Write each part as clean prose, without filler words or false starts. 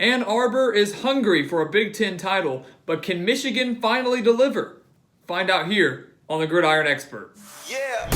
Ann Arbor is hungry for a Big Ten title, but can Michigan finally deliver? Find out here on the Gridiron Expert. Yeah.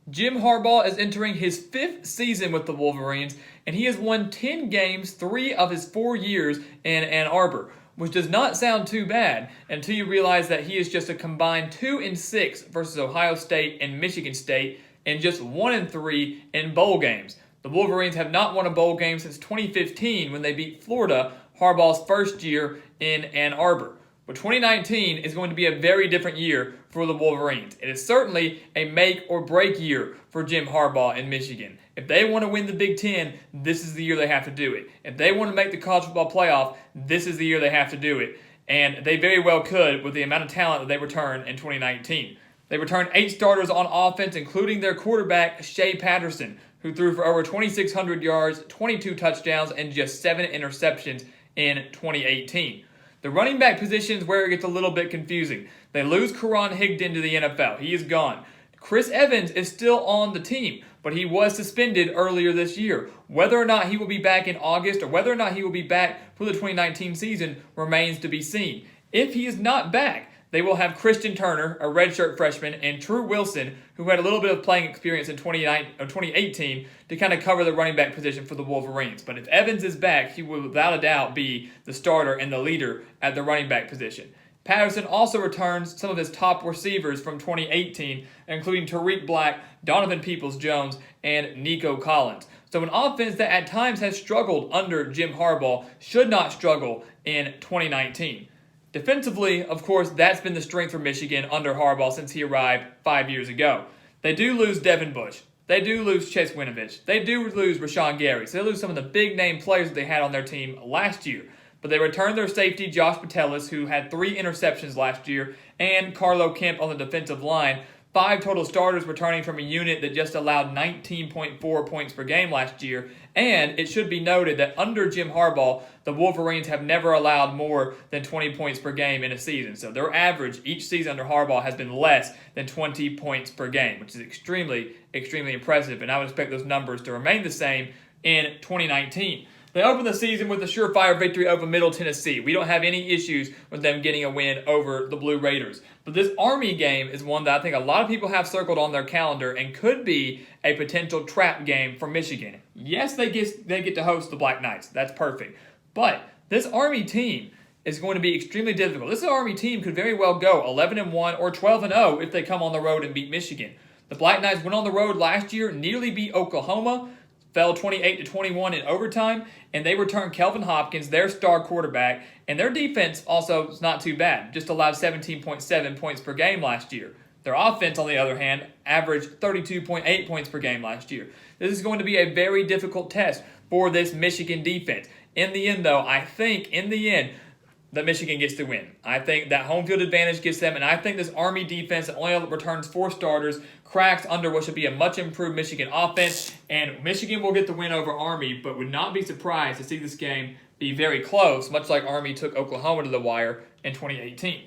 Jim Harbaugh is entering his 5th season with the Wolverines, and he has won 10 games 3 of his 4 years in Ann Arbor, which does not sound too bad until you realize that he is just a combined 2-6 versus Ohio State and Michigan State, and just 1-3 in bowl games. The Wolverines have not won a bowl game since 2015 when they beat Florida, Harbaugh's first year in Ann Arbor. But 2019 is going to be a very different year for the Wolverines. It is certainly a make or break year for Jim Harbaugh in Michigan. If they want to win the Big Ten, this is the year they have to do it. If they want to make the college football playoff, this is the year they have to do it. And they very well could with the amount of talent that they return in 2019. They returned 8 starters on offense, including their quarterback, Shea Patterson, who threw for over 2,600 yards, 22 touchdowns, and just 7 interceptions in 2018. The running back position is where it gets a little bit confusing. They lose Karan Higdon to the NFL. He is gone. Chris Evans is still on the team, but he was suspended earlier this year. Whether or not he will be back in August or whether or not he will be back for the 2019 season remains to be seen. If he is not back, they will have Christian Turner, a redshirt freshman, and True Wilson, who had a little bit of playing experience in 2018, to kind of cover the running back position for the Wolverines. But if Evans is back, he will without a doubt be the starter and the leader at the running back position. Patterson also returns some of his top receivers from 2018, including Tariq Black, Donovan Peoples-Jones, and Nico Collins. So an offense that at times has struggled under Jim Harbaugh should not struggle in 2019. Defensively, of course, that's been the strength for Michigan under Harbaugh since he arrived 5 years ago. They do lose Devin Bush. They do lose Chase Winovich. They do lose Rashawn Gary. So they lose some of the big-name players that they had on their team last year. But they return their safety, Josh Patelis, who had 3 interceptions last year, and Carlo Kemp on the defensive line. 5 total starters returning from a unit that just allowed 19.4 points per game last year. And it should be noted that under Jim Harbaugh, the Wolverines have never allowed more than 20 points per game in a season. So their average each season under Harbaugh has been less than 20 points per game, which is extremely, extremely impressive. And I would expect those numbers to remain the same in 2019. They opened the season with a surefire victory over Middle Tennessee. We don't have any issues with them getting a win over the Blue Raiders. But this Army game is one that I think a lot of people have circled on their calendar and could be a potential trap game for Michigan. Yes, they get to host the Black Knights. That's perfect. But this Army team is going to be extremely difficult. This Army team could very well go 11-1 or 12-0 if they come on the road and beat Michigan. The Black Knights went on the road last year, nearly beat Oklahoma, fell 28-21 in overtime, and they returned Kelvin Hopkins, their star quarterback, and their defense also is not too bad, just allowed 17.7 points per game last year. Their offense, on the other hand, averaged 32.8 points per game last year. This is going to be a very difficult test for this Michigan defense. In the end, though, I think, that Michigan gets the win. I think that home field advantage gets them, and I think this Army defense that only returns 4 starters cracks under what should be a much improved Michigan offense, and Michigan will get the win over Army, but would not be surprised to see this game be very close, much like Army took Oklahoma to the wire in 2018.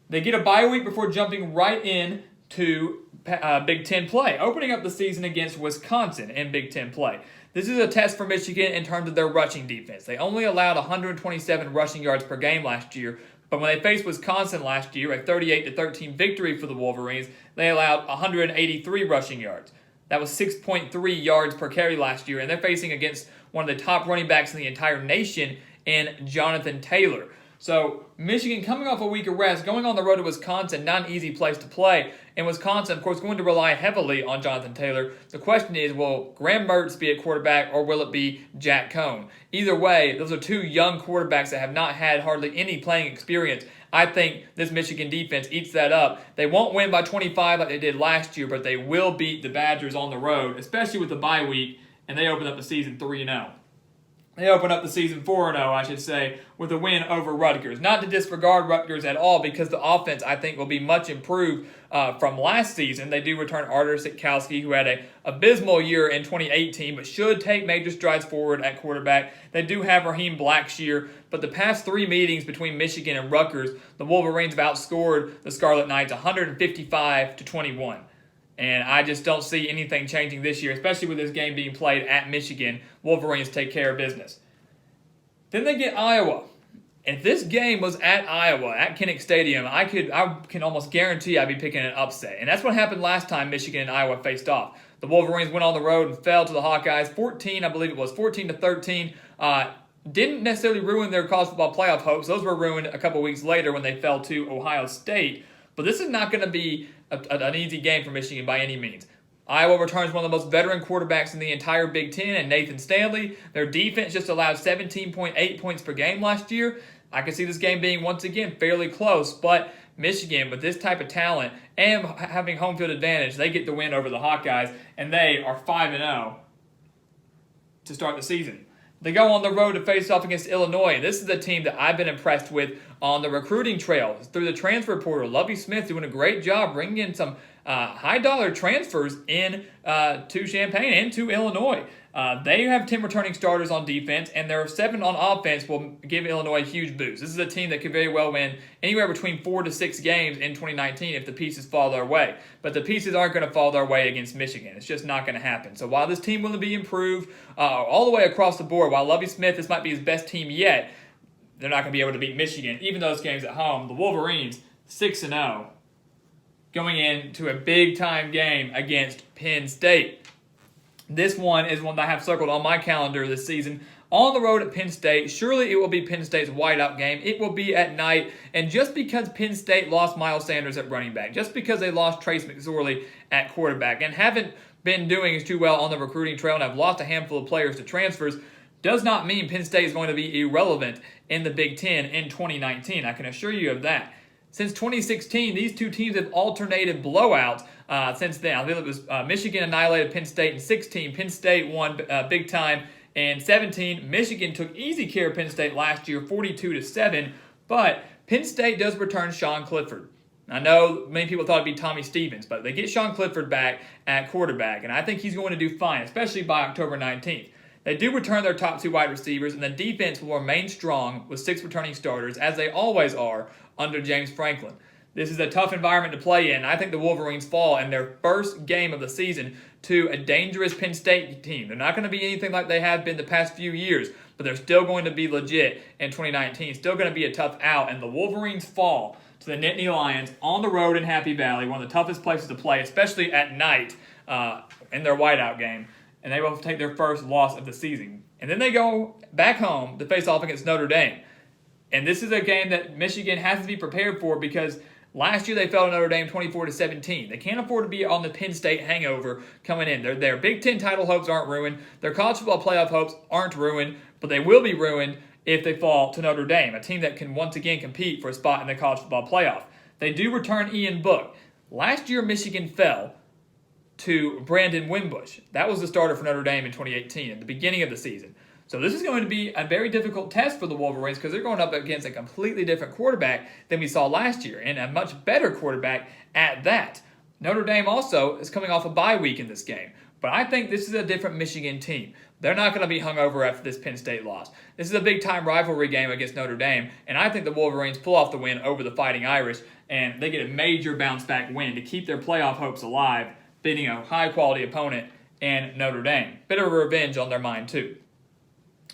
They get a bye week before jumping right in to Big Ten play, opening up the season against Wisconsin in Big Ten play. This is a test for Michigan in terms of their rushing defense. They only allowed 127 rushing yards per game last year, but when they faced Wisconsin last year, a 38-13 victory for the Wolverines, they allowed 183 rushing yards. That was 6.3 yards per carry last year, and they're facing against one of the top running backs in the entire nation in Jonathan Taylor. So Michigan coming off a week of rest, going on the road to Wisconsin, not an easy place to play. And Wisconsin, of course, going to rely heavily on Jonathan Taylor. The question is, will Graham Mertz be at quarterback or will it be Jack Cohn? Either way, those are 2 young quarterbacks that have not had hardly any playing experience. I think this Michigan defense eats that up. They won't win by 25 like they did last year, but they will beat the Badgers on the road, especially with the bye week, and they open up the season 3-0. They open up the season 4-0, I should say, with a win over Rutgers. Not to disregard Rutgers at all, because the offense, I think, will be much improved from last season. They do return Artur Sitkowski, who had an abysmal year in 2018, but should take major strides forward at quarterback. They do have Raheem Blackshear, but the past 3 meetings between Michigan and Rutgers, the Wolverines have outscored the Scarlet Knights 155-21. And I just don't see anything changing this year, especially with this game being played at Michigan. Wolverines take care of business. Then they get Iowa. If this game was at Iowa, at Kinnick Stadium, I can almost guarantee I'd be picking an upset. And that's what happened last time Michigan and Iowa faced off. The Wolverines went on the road and fell to the Hawkeyes 14-13. Didn't necessarily ruin their college football playoff hopes. Those were ruined a couple weeks later when they fell to Ohio State. But this is not going to be an easy game for Michigan by any means. Iowa returns one of the most veteran quarterbacks in the entire Big Ten, and Nathan Stanley. Their defense just allowed 17.8 points per game last year. I can see this game being, once again, fairly close, but Michigan, with this type of talent and having home field advantage, they get the win over the Hawkeyes, and they are 5-0 to start the season. They go on the road to face off against Illinois. This is a team that I've been impressed with on the recruiting trail through the transfer portal. Lovie Smith doing a great job bringing in some high-dollar transfers in to Champaign and to Illinois. They have 10 returning starters on defense, and their 7 on offense will give Illinois a huge boost. This is a team that could very well win anywhere between 4 to 6 games in 2019 if the pieces fall their way. But the pieces aren't going to fall their way against Michigan. It's just not going to happen. So while this team will be improved all the way across the board, while Lovie Smith, this might be his best team yet, they're not going to be able to beat Michigan, even though this game's at home. The Wolverines, 6-0, going into a big-time game against Penn State. This one is one that I have circled on my calendar this season. On the road at Penn State, surely it will be Penn State's whiteout game. It will be at night, and just because Penn State lost Miles Sanders at running back, just because they lost Trace McSorley at quarterback, and haven't been doing too well on the recruiting trail and have lost a handful of players to transfers, does not mean Penn State is going to be irrelevant in the Big Ten in 2019. I can assure you of that. Since 2016, these two teams have alternated blowouts since then. I think it was Michigan annihilated Penn State in 16. Penn State won big time in 17. Michigan took easy care of Penn State last year, 42-7. But Penn State does return Sean Clifford. I know many people thought it'd be Tommy Stevens, but they get Sean Clifford back at quarterback, and I think he's going to do fine, especially by October 19th. They do return their top 2 wide receivers, and the defense will remain strong with 6 returning starters, as they always are under James Franklin. This is a tough environment to play in. I think the Wolverines fall in their first game of the season to a dangerous Penn State team. They're not going to be anything like they have been the past few years, but they're still going to be legit in 2019. Still going to be a tough out, and the Wolverines fall to the Nittany Lions on the road in Happy Valley, one of the toughest places to play, especially at night in their whiteout game. And they will take their first loss of the season. And then they go back home to face off against Notre Dame. And this is a game that Michigan has to be prepared for because last year they fell to Notre Dame 24-17. They can't afford to be on the Penn State hangover coming in. Their Big Ten title hopes aren't ruined. Their college football playoff hopes aren't ruined, but they will be ruined if they fall to Notre Dame, a team that can once again compete for a spot in the college football playoff. They do return Ian Book. Last year Michigan fell to Brandon Wimbush. That was the starter for Notre Dame in 2018 at the beginning of the season. So this is going to be a very difficult test for the Wolverines because they're going up against a completely different quarterback than we saw last year, and a much better quarterback at that. Notre Dame also is coming off a bye week in this game, but I think this is a different Michigan team. They're not going to be hungover after this Penn State loss. This is a big-time rivalry game against Notre Dame, and I think the Wolverines pull off the win over the Fighting Irish, and they get a major bounce-back win to keep their playoff hopes alive, beating a high-quality opponent in Notre Dame. Bit of a revenge on their mind, too.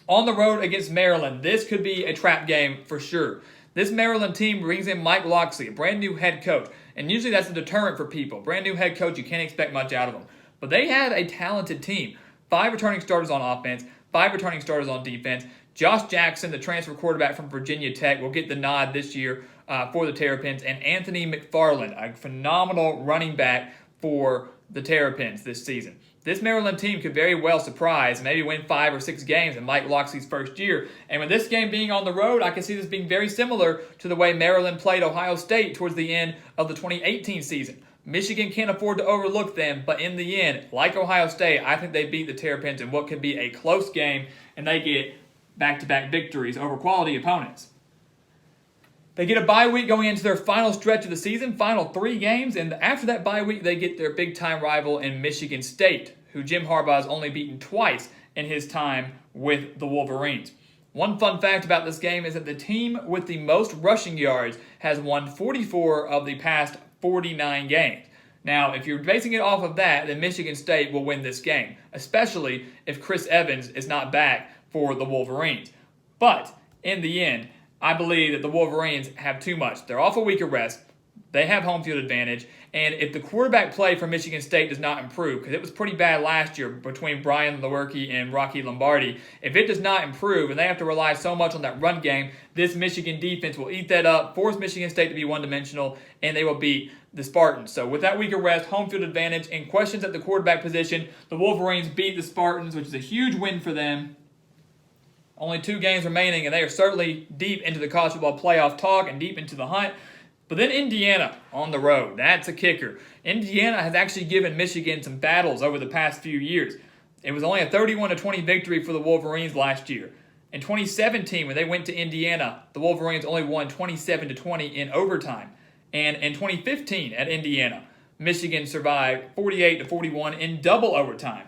On the road against Maryland, this could be a trap game for sure. This Maryland team brings in Mike Locksley, a brand new head coach, and usually that's a deterrent for people. Brand new head coach, you can't expect much out of them. But they have a talented team. 5 returning starters on offense, 5 returning starters on defense. Josh Jackson, the transfer quarterback from Virginia Tech, will get the nod this year for the Terrapins, and Anthony McFarland, a phenomenal running back for the Terrapins this season. This Maryland team could very well surprise, maybe win 5 or 6 games in Mike Locksley's first year. And with this game being on the road, I can see this being very similar to the way Maryland played Ohio State towards the end of the 2018 season. Michigan can't afford to overlook them, but in the end, like Ohio State, I think they beat the Terrapins in what could be a close game, and they get back-to-back victories over quality opponents. They get a bye week going into their final stretch of the season, final 3 games, and after that bye week, they get their big-time rival in Michigan State, who Jim Harbaugh has only beaten twice in his time with the Wolverines. One fun fact about this game is that the team with the most rushing yards has won 44 of the past 49 games. Now, if you're basing it off of that, then Michigan State will win this game, especially if Chris Evans is not back for the Wolverines. But in the end, I believe that the Wolverines have too much. They're off a week of rest. They have home field advantage. And if the quarterback play for Michigan State does not improve, because it was pretty bad last year between Brian Lewerke and Rocky Lombardi, if it does not improve and they have to rely so much on that run game, this Michigan defense will eat that up, force Michigan State to be one-dimensional, and they will beat the Spartans. So with that week of rest, home field advantage, and questions at the quarterback position, the Wolverines beat the Spartans, which is a huge win for them. Only 2 games remaining, and they are certainly deep into the college football playoff talk and deep into the hunt. But then Indiana on the road. That's a kicker. Indiana has actually given Michigan some battles over the past few years. It was only a 31-20 victory for the Wolverines last year. In 2017, when they went to Indiana, the Wolverines only won 27-20 in overtime. And in 2015 at Indiana, Michigan survived 48-41 in double overtime.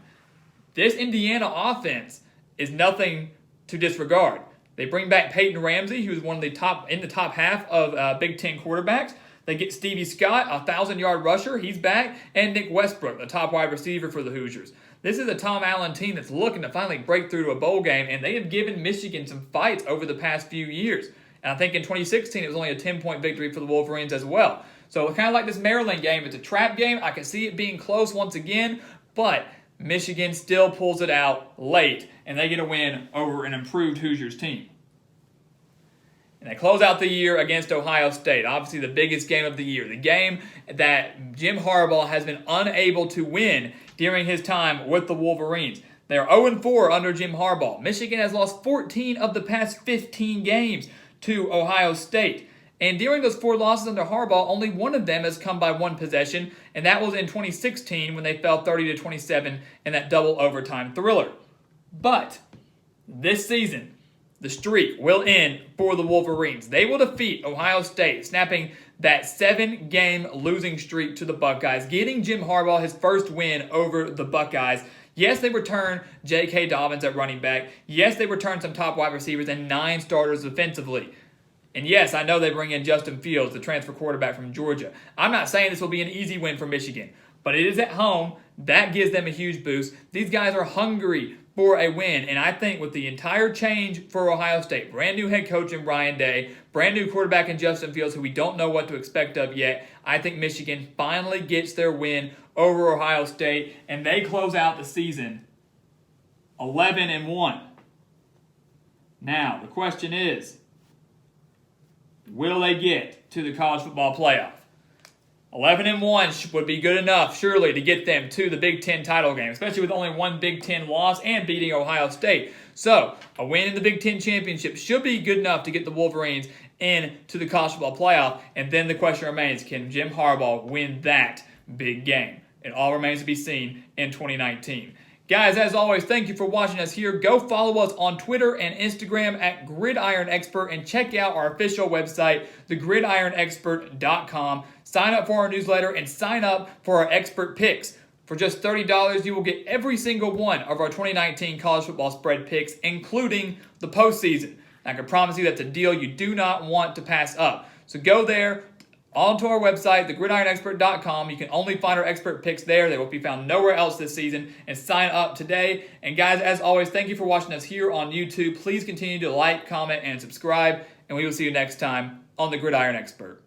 This Indiana offense is nothing to disregard. They bring back Peyton Ramsey, who's one of the top half of Big Ten quarterbacks. They get Stevie Scott, a 1,000-yard rusher. He's back. And Nick Westbrook, the top wide receiver for the Hoosiers. This is a Tom Allen team that's looking to finally break through to a bowl game, and they have given Michigan some fights over the past few years. And I think in 2016, it was only a 10-point victory for the Wolverines as well. So kind of like this Maryland game, it's a trap game. I can see it being close once again, but Michigan still pulls it out late, and they get a win over an improved Hoosiers team. And they close out the year against Ohio State, obviously the biggest game of the year, the game that Jim Harbaugh has been unable to win during his time with the Wolverines. They are 0-4 under Jim Harbaugh. Michigan has lost 14 of the past 15 games to Ohio State. And during those 4 losses under Harbaugh, only one of them has come by 1 possession, and that was in 2016 when they fell 30-27 in that double overtime thriller. But this season, the streak will end for the Wolverines. They will defeat Ohio State, snapping that 7-game losing streak to the Buckeyes, getting Jim Harbaugh his first win over the Buckeyes. Yes, they return J.K. Dobbins at running back. Yes, they return some top wide receivers and 9 starters defensively. And yes, I know they bring in Justin Fields, the transfer quarterback from Georgia. I'm not saying this will be an easy win for Michigan, but it is at home. That gives them a huge boost. These guys are hungry for a win, and I think with the entire change for Ohio State, brand new head coach in Brian Day, brand new quarterback in Justin Fields, who we don't know what to expect of yet, I think Michigan finally gets their win over Ohio State, and they close out the season 11-1. Now, the question is, will they get to the college football playoff? 11-1 would be good enough, surely, to get them to the Big Ten title game, especially with only 1 Big Ten loss and beating Ohio State. So, a win in the Big Ten championship should be good enough to get the Wolverines into the college football playoff. And then the question remains, can Jim Harbaugh win that big game? It all remains to be seen in 2019. Guys, as always, thank you for watching us here. Go follow us on Twitter and Instagram at Gridiron Expert, and check out our official website, thegridironexpert.com. Sign up for our newsletter and sign up for our expert picks. For just $30, you will get every single one of our 2019 college football spread picks, including the postseason. I can promise you that's a deal you do not want to pass up. So go there, onto our website, thegridironexpert.com. You can only find our expert picks there. They will be found nowhere else this season. And sign up today. And guys, as always, thank you for watching us here on YouTube. Please continue to like, comment, and subscribe. And we will see you next time on The Gridiron Expert.